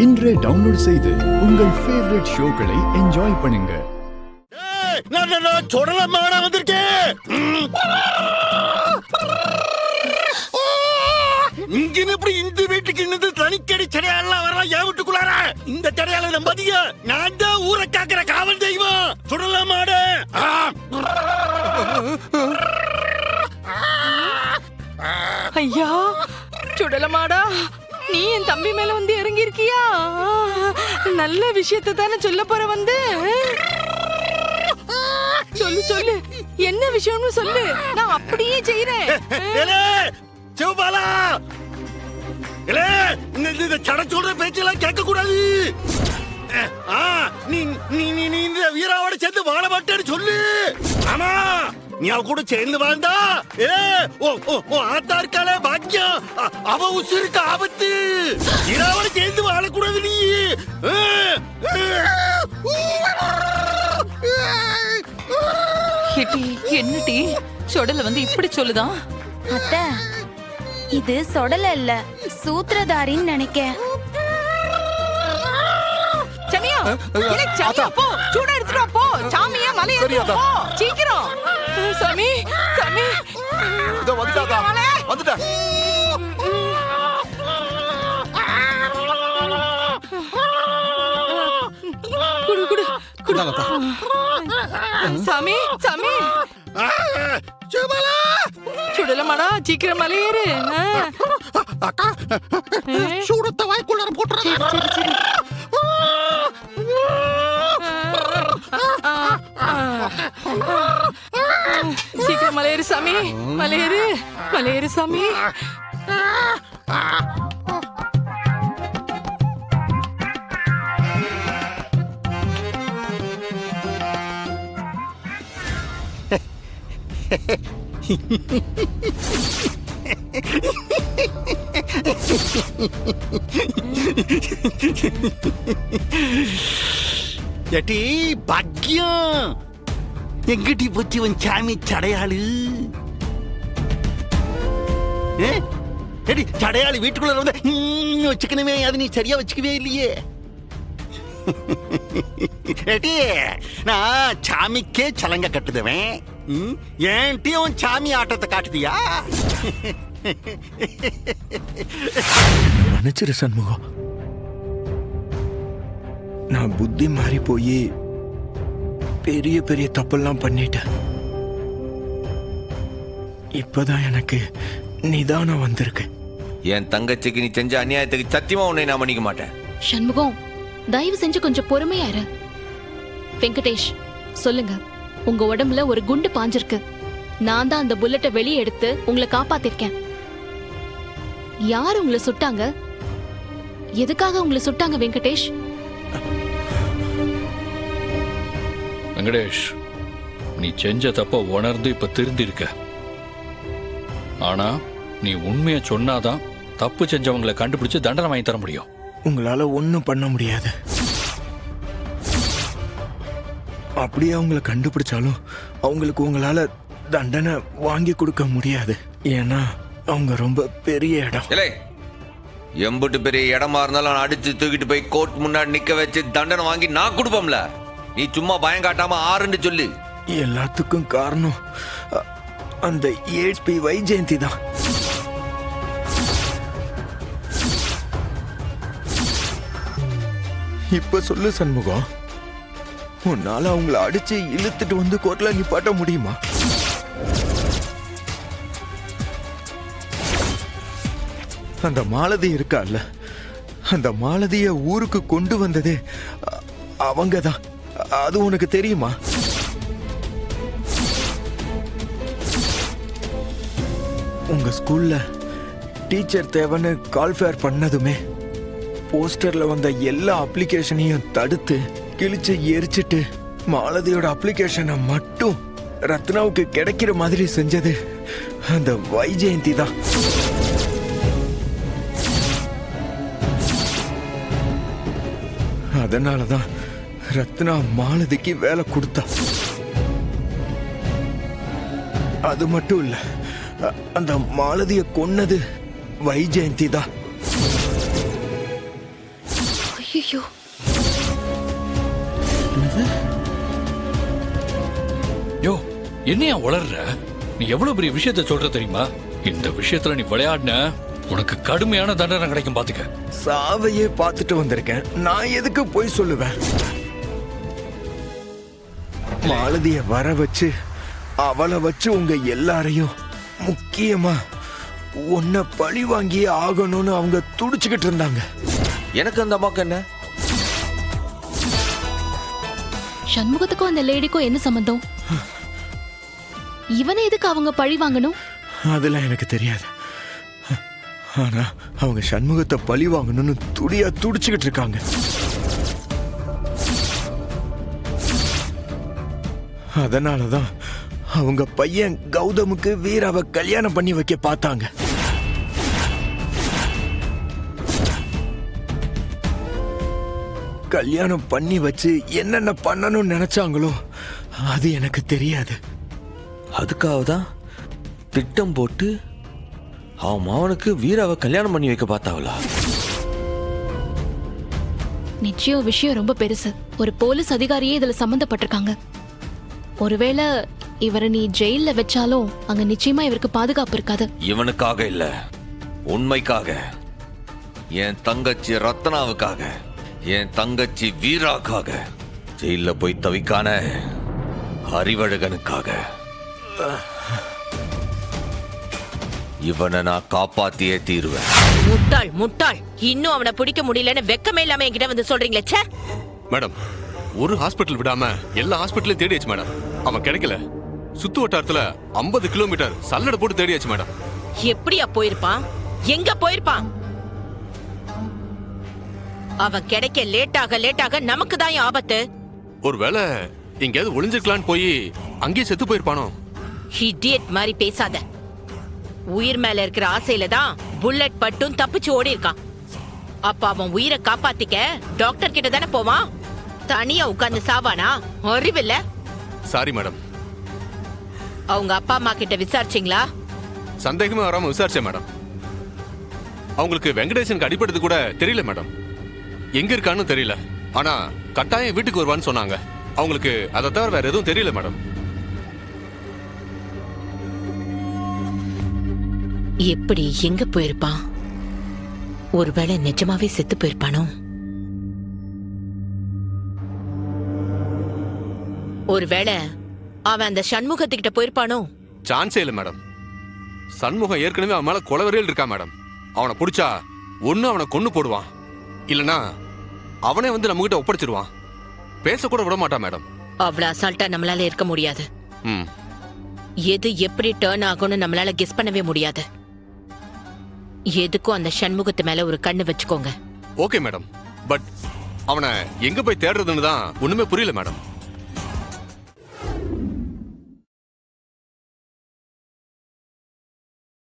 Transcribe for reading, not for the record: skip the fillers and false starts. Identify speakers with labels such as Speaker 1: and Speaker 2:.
Speaker 1: இன்றே டவுன்லோட் செய்து உங்கள் ஃபேவரட் ஷோக்களை என்ஜாய் பண்ணுங்க.
Speaker 2: நான் சொடலமான வந்திருக்கேன். இங்க இப்படி இந்த வீட்டுக்கு இன்னது தனிக்கடி சடையாள வரலாம். என் வீட்டுக்குள்ளார இந்த சடையாள நம்பதிய நான் தான் ஊரை காக்கிற காவல் தெய்வம் சுடலமாட.
Speaker 3: ஐயா சுடலமாடா, நீ என் தம்பி மேல வந்து இறங்கி இருக்கியா? நல்ல விஷயத்தை தானே சொல்ல போற வந்து. சொல்லு சொல்லு, என்ன விஷயம்னு சொல்லு, நான் அப்படியே செய்யறேன்.
Speaker 2: சிவபாலா, இந்த சடச்சோட பேச்செல்லாம் கேட்க கூடாது. நீ இந்த வீராவோட சேர்ந்து வாழ மாட்டேன்னு சொல்லு. ஆமா, நீ அவ கூட சேர்ந்து வாழ்ந்தா ஆத்தா இருக்காளே பாக்கியம், அவ உசுருக்கு ஆபத்து. வீராவோட சேர்ந்து வாழக்கூடாது நீ.
Speaker 3: என்னடி சொடல வந்து இப்படி சொல்லுதான்?
Speaker 4: அத்தை, இது சொடல இல்ல, சூத்திரதாரின்னு நினைக்கேன்.
Speaker 3: சனியா, சனியா போ, சூட எடுத்துட்டு போ. சாமியா மலை ஏறிட்டு போ சீக்கிரம். சாமி சாமி,
Speaker 2: இதோ வந்துட்டாதா, வந்துட்ட.
Speaker 3: குடு குடு குடு. சாமி சாமி, சுடலமாடா, சீக்கிரம் மலை ஏறு.
Speaker 2: சூடத்தை வாய்க்குள்ளார போட்டுறேன்.
Speaker 3: சீக்கிரம் மலையேறு சாமி, மலையேறு மலையேறு சாமி.
Speaker 2: எட்டி பாக்கியம், எங்கடி போச்சு உன் சாமி சடையாளு? சடையாளி வீட்டுக்குள்ள வந்து வச்சுக்கணுமே, அது நீ சரியா வச்சுக்கவே இல்லையே. ஏட்டி, நான் சாமிக்கே சலங்க கட்டுதுவேன், ஏன்டி உன் சாமி ஆட்டத்தை காட்டுதியா?
Speaker 5: மன்னிச்சிரு சண்முகம், நான் புத்தி மாறி போய் பெரிய பெரிய தப்பெல்லாம் பண்ணிட்டேன். இப்பதான் எனக்கு நிதானம் வந்திருக்கு.
Speaker 6: என் தங்கச்சிக்கு நீ செஞ்ச அநியாயத்துக்கு சத்தியமா உன்னை நான் மன்னிக்க மாட்டேன்.
Speaker 7: சண்முகம், தயவு செஞ்சு கொஞ்சம் பொறுமையா இரு. வெங்கடேஷ், சொல்லுங்க, உங்க உடம்புல ஒரு குண்டு பாஞ்சிருக்கு. நான் தான் அந்த புல்லட்டை வெளியே எடுத்து உங்களை காப்பாத்திருக்கேன். யார் உங்களை சுட்டாங்க? எதுக்காக உங்களை சுட்டாங்க வெங்கடேஷ்?
Speaker 8: வெங்கடேஷ், நீ செஞ்ச தப்ப உணர்ந்து இப்ப திருந்திருக்க. ஆனா நீ உண்மையை சொன்னாதான் தப்பு செஞ்சவங்களை கண்டுபிடிச்சு தண்டனை வாங்கி தர முடியும்.
Speaker 5: உங்களால ஒன்னும் பண்ண முடியாது. அப்படியே அவங்கள கண்டுபிடிச்சாலும் அவங்களுக்கு உங்களால தண்டனை வாங்கி கொடுக்க முடியாது. ஏன்னா அவங்க ரொம்ப பெரிய இடம்.
Speaker 6: எம்புட்டு பெரிய இடமா இருந்தாலும் அடிச்சு தூக்கிட்டு போய் கோர்ட் முன்னாடி நிக்க வச்சு தண்டனை வாங்கி நான் கொடுப்போம்ல. நீ சும்மா பயம் காட்டாம ஆறுன்னு சொல்லு.
Speaker 5: எல்லாத்துக்கும் காரணம் அந்த ஏஎஸ்பி வைஜெயந்தி தான். இப்ப சொல்லு சண்முகம், உன்னால அவங்கள அடிச்சு இழுத்துட்டு வந்து கோர்ட்ல நிப்பாட்ட முடியுமா? அந்த மாலதி இருக்கால, அந்த மாலதிய ஊருக்கு கொண்டு வந்ததே அவங்கதான். அது உனக்கு தெரியுமா? உங்க ஸ்கூல்ல டீச்சர் தேவைன்னு கால்ஃபேர் பண்ணதுமே போஸ்டர்ல வந்த எல்லா அப்ளிகேஷனையும் தடுத்து கிழிச்சு எரிச்சிட்டு மாலதியோட அப்ளிகேஷனை மட்டும் ரத்னாவுக்கு கிடைக்கிற மாதிரி செஞ்சது அந்த வைஜெயந்தி தான். அதனாலதான் ரத்னா மாலதிக்கு வேலை கொடுத்தா. அது மட்டும் இல்ல, அந்த மாலதிய கொன்னது வைஜெயந்தி தான்.
Speaker 7: ஐயோ,
Speaker 8: யோ என்னையா வளர்ற? நீ எவ்வளவு பெரிய விஷயத்த சொல்ற தெரியுமா? இந்த விஷயத்துல நீ விளையாடின உனக்கு கடுமையான தண்டனை கிடைக்கும் பாத்துக்க.
Speaker 5: சாவையே பார்த்துட்டு வந்திருக்கேன், நான் எதுக்கு போய் சொல்லுவேன்? மாலதிய வர வச்சு அவளை வச்சு உங்க எல்லாரையும், முக்கியமா உன்னை பழி வாங்கியே ஆகணும்னு அவங்க துடிச்சுக்கிட்டு இருந்தாங்க.
Speaker 6: எனக்கு அந்த அம்மாக்கு என்ன?
Speaker 7: சண்முகத்துக்கும் அந்த லேடிக்கும் என்ன சம்பந்தம்? இவனை எதுக்கு அவங்க பழி வாங்கணும்?
Speaker 5: அதெல்லாம் எனக்கு தெரியாது. ஆனா அவங்க சண்முகத்தை பழி வாங்கணும்னு துடியா துடிச்சுக்கிட்டு இருக்காங்க. அதனாலதான் அவங்க பையன் கௌதமுக்கு வீராவை கல்யாணம் பண்ணி வைக்க பார்த்தாங்க. கல்யாணம் பண்ணி வச்சு என்னென்ன பண்ணணும்னு நினைச்சாங்களோ அது எனக்கு தெரியாது.
Speaker 6: அதுக்காக தான் திட்டம் போட்டு அவன் மாவனுக்கு வீராவை கல்யாணம் பண்ணி வைக்க பார்த்தாவளா?
Speaker 7: நிச்சயம் விஷயம் ரொம்ப பெருசு. ஒரு போலீஸ் அதிகாரியே இதுல சம்பந்தப்பட்டிருக்காங்க. ஒருவேளை இவரை நீ ஜெயில வச்சாலும் அங்க நிச்சயமா இவருக்கு பாதுகாப்பு இருக்காது.
Speaker 6: இவனுக்காக இல்ல, உண்மைக்காக, என் தங்கச்சி ரத்னாவுக்காக, என் தங்கச்சி வீராக்காக, ஜெயில போய் தவிக்கான அறிவழகனுக்காக இவனை நான் காப்பாத்தியே தீருவேன்.
Speaker 9: முட்டாள் முட்டாள், இன்னும் அவனை பிடிக்க முடியலன்னு வெக்கமே இல்லாம என்கிட்ட வந்து சொல்றீங்களே. ச்சே.
Speaker 10: மேடம், ஒரு ஹாஸ்பிட்டல் விடாம எல்லா ஹாஸ்பிட்டலையும் தேடியாச்சு மேடம். அவன் கிடைக்கல. சுத்து வட்டாரத்துல 50 கிலோமீட்டர் சல்லடை போட்டு தேடியாச்சு மேடம்.
Speaker 9: எப்படியா போயிருப்பான்? எங்க போயிருப்பான்? அவன் கிடைக்க லேட்டாக நமக்கு தான் ஆபத்து.
Speaker 10: ஒருவேளை எங்கேயாவது ஒளிஞ்சிருக்கலான்னு போய் அங்கேயே செத்து போயிருப்பானோ?
Speaker 9: இடியட் மாதிரி பேசாத. உயிர் மேல இருக்கிற ஆசையில தான் புல்லட் பட்டும் தப்பிச்சு ஓடி இருக்கான். அப்ப அவன் உயிரை காப்பாத்திக்க டாக்டர் கிட்ட தானே போவான். தனியா உட்கார்ந்து சாவானா? அறிவில்ல.
Speaker 10: Sorry madam.
Speaker 9: அவங்க அப்பா அம்மா கிட்ட விசாரிச்சீங்களா?
Speaker 10: சந்தேகமே வராம விசாரிச்சேன் மேடம். அவங்களுக்கு வெங்கடேசனுக்கு அடிபட்டது கூட தெரியல மேடம். எங்க இருக்கான்னு தெரியல. ஆனா கட்டாயம் வீட்டுக்கு வருவான்னு சொன்னாங்க. அவங்களுக்கு அதை தவிர வேற எதுவும் தெரியல மேடம்.
Speaker 9: எப்படி எங்க போயிருப்பான்? ஒருவேளை நிஜமாவே செத்து போயிருப்பானோ? ஒருவேளை அவன் அந்த சண்முகத்துக்கிட்ட போயிருப்பானோ?
Speaker 10: சான்ஸே இல்லை மேடம். சண்முகம் ஏற்கனவே அவன் மேல கொலவரையில் இருக்கா மேடம். அவனை பிடிச்சா ஒண்ணு அவனை கொன்னு போடுவான், இல்லனா அவனே வந்து நம்ம கிட்ட ஒப்படைச்சிருவான். பேசக்கூட விட மாட்டான் மேடம்.
Speaker 9: அவ்வளவு அசால்ட்டா நம்மளால இருக்க முடியாது.
Speaker 10: ம்,
Speaker 9: எது எப்படி டர்ன் ஆகும்னு நம்மளால கெஸ் பண்ணவே முடியாது. எதுக்கும் அந்த சண்முகத்து மேல ஒரு கண்ணு வச்சுக்கோங்க.
Speaker 10: Okay madam. பட் அவனை எங்க போய் தேடுறதுன்னு தான் ஒண்ணுமே புரியல மேடம்.